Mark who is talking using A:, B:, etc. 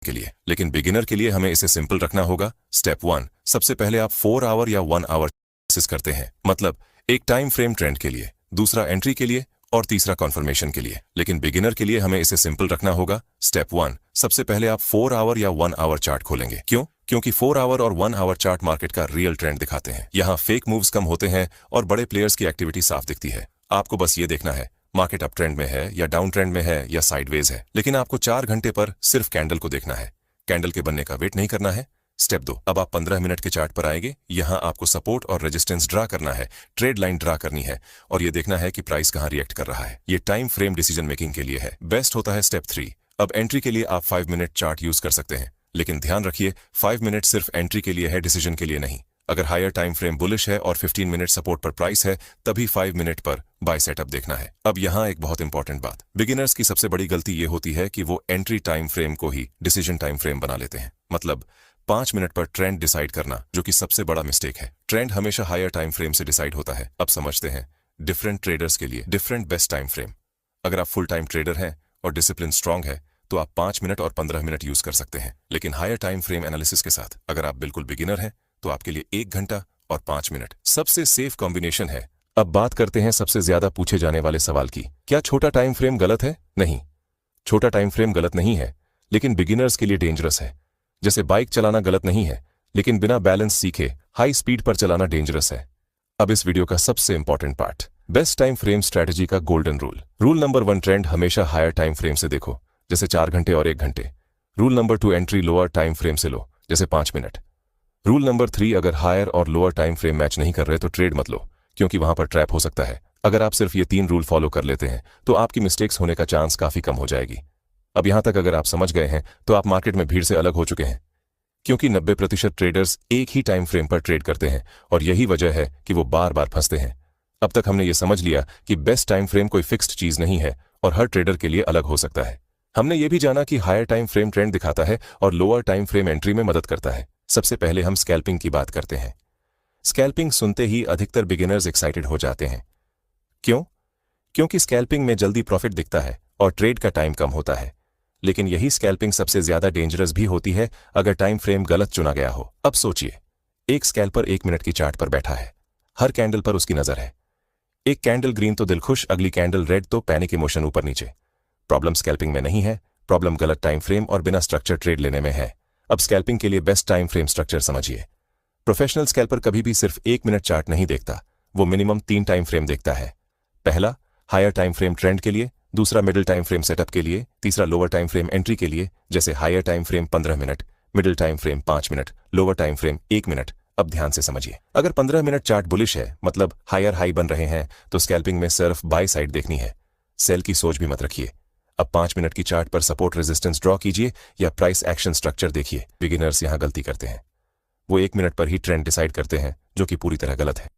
A: के लिए, लेकिन बिगिनर के लिए हमें इसे सिंपल रखना होगा। स्टेप 1, सबसे पहले आप 4 आवर या 1 आवर एनालिसिस करते हैं, मतलब एक टाइम फ्रेम ट्रेंड के लिए, दूसरा एंट्री के लिए और तीसरा कॉन्फर्मेशन के लिए। लेकिन बिगिनर के लिए हमें इसे सिंपल रखना होगा। स्टेप 1, सबसे पहले आप 4 आवर या 1 आवर चार्ट खोलेंगे। क्यों? क्योंकि 4 आवर और 1 आवर चार्ट मार्केट का रियल ट्रेंड दिखाते हैं। यहाँ फेक मूव्स कम होते हैं और बड़े प्लेयर्स की एक्टिविटी साफ दिखती है। आपको बस ये देखना है मार्केट अप ट्रेंड में है या डाउन ट्रेंड में है या साइडवेज है, लेकिन आपको 4 घंटे पर सिर्फ कैंडल को देखना है, कैंडल के बनने का वेट नहीं करना है। स्टेप 2, अब आप 15 मिनट के चार्ट पर आएंगे। यहाँ आपको सपोर्ट और रेजिस्टेंस ड्रा करना है, ट्रेड लाइन ड्रा करनी है और ये देखना है कि प्राइस कहाँ रिएक्ट कर रहा है। ये टाइम फ्रेम डिसीजन मेकिंग के लिए है। बेस्ट होता है स्टेप 3, अब एंट्री के लिए आप 5 मिनट चार्ट यूज कर सकते हैं, लेकिन ध्यान रखिए 5 मिनट सिर्फ एंट्री के लिए है, डिसीजन के लिए नहीं। अगर हायर टाइम फ्रेम बुलिश है और 15 मिनट सपोर्ट पर प्राइस है, तभी 5 मिनट पर बाय सेटअप देखना है। अब यहाँ एक बहुत इंपॉर्टेंट बात, बिगिनर्स की सबसे बड़ी गलती ये होती है कि वो एंट्री टाइम फ्रेम को ही डिसीजन टाइम फ्रेम बना लेते हैं, मतलब 5 मिनट पर ट्रेंड डिसाइड करना, जो कि सबसे बड़ा मिस्टेक है। ट्रेंड हमेशा हायर टाइम फ्रेम से डिसाइड होता है। अब समझते हैं डिफरेंट ट्रेडर्स के लिए डिफरेंट बेस्ट टाइम फ्रेम। अगर आप फुल टाइम ट्रेडर हैं और डिसिप्लिन स्ट्रांग है तो आप 5 मिनट और 15 मिनट यूज कर सकते हैं, लेकिन हायर टाइम फ्रेम एनालिसिस के साथ अगर आप बिल्कुल बिगिनर हैं तो आपके लिए 1 घंटा और 5 मिनट सबसे सेफ कॉम्बिनेशन है। अब बात करते हैं सबसे ज्यादा पूछे जाने वाले सवाल की, क्या छोटा टाइम फ्रेम गलत है? नहीं, छोटा टाइम फ्रेम गलत नहीं है, लेकिन बिगिनर्स के लिए डेंजरस है। जैसे बाइक चलाना गलत नहीं है, लेकिन बिना बैलेंस सीखे हाई स्पीड पर चलाना डेंजरस है। अब इस वीडियो का सबसे important part, best time frame strategy का golden rule. Rule number 1, trend हमेशा हायर टाइम फ्रेम से देखो, जैसे 4 घंटे और 1 घंटे। Rule number 2, entry lower time frame से लो, जैसे 5 मिनट। रूल नंबर 3, अगर हायर और लोअर टाइम फ्रेम मैच नहीं कर रहे तो ट्रेड मत लो, क्योंकि वहां पर ट्रैप हो सकता है। अगर आप सिर्फ ये 3 रूल फॉलो कर लेते हैं तो आपकी मिस्टेक्स होने का चांस काफी कम हो जाएगी। अब यहां तक अगर आप समझ गए हैं तो आप मार्केट में भीड़ से अलग हो चुके हैं, क्योंकि 90% ट्रेडर्स एक ही टाइम फ्रेम पर ट्रेड करते हैं और यही वजह है कि वो बार बार फंसते हैं। अब तक हमने ये समझ लिया कि बेस्ट टाइम फ्रेम कोई फिक्स्ड चीज नहीं है और हर ट्रेडर के लिए अलग हो सकता है। हमने ये भी जाना कि हायर टाइम फ्रेम ट्रेंड दिखाता है और लोअर टाइम फ्रेम एंट्री में मदद करता है। सबसे पहले हम स्कैल्पिंग की बात करते हैं। स्कैल्पिंग सुनते ही अधिकतर बिगिनर्स एक्साइटेड हो जाते हैं। क्यों? क्योंकि स्कैल्पिंग में जल्दी प्रॉफिट दिखता है और ट्रेड का टाइम कम होता है। लेकिन यही स्कैल्पिंग सबसे ज्यादा डेंजरस भी होती है अगर टाइम फ्रेम गलत चुना गया हो। अब सोचिए, एक स्कैल्पर 1 मिनट की चार्ट पर बैठा है, हर कैंडल पर उसकी नजर है। एक कैंडल ग्रीन तो दिल खुश, अगली कैंडल रेड तो पैनिक इमोशन ऊपर नीचे। प्रॉब्लम स्कैल्पिंग में नहीं है, प्रॉब्लम गलत टाइम फ्रेम और बिना स्ट्रक्चर ट्रेड लेने में है। अब स्कैल्पिंग के लिए बेस्ट टाइम फ्रेम स्ट्रक्चर समझिए। प्रोफेशनल स्कैल्पर कभी भी सिर्फ 1 मिनट चार्ट नहीं देखता, वो मिनिमम 3 टाइम फ्रेम देखता है। पहला हायर टाइम फ्रेम ट्रेंड के लिए, दूसरा मिडिल टाइम फ्रेम सेटअप के लिए, तीसरा लोअर टाइम फ्रेम एंट्री के लिए, जैसे higher time frame 15 minute, middle time frame 5 minute, lower time frame 1 minute. अब ध्यान से समझिए, अगर 15 मिनट चार्ट बुलिश है, मतलब हायर हाई बन रहे हैं, तो स्कैल्पिंग में सिर्फ बाय साइड देखनी है, सेल की सोच भी मत रखिए। अब 5 मिनट की चार्ट पर सपोर्ट रेजिस्टेंस ड्रॉ कीजिए या प्राइस एक्शन स्ट्रक्चर देखिए। बिगिनर्स यहां गलती करते हैं, वो 1 मिनट पर ही ट्रेंड डिसाइड करते हैं, जो कि पूरी तरह गलत है।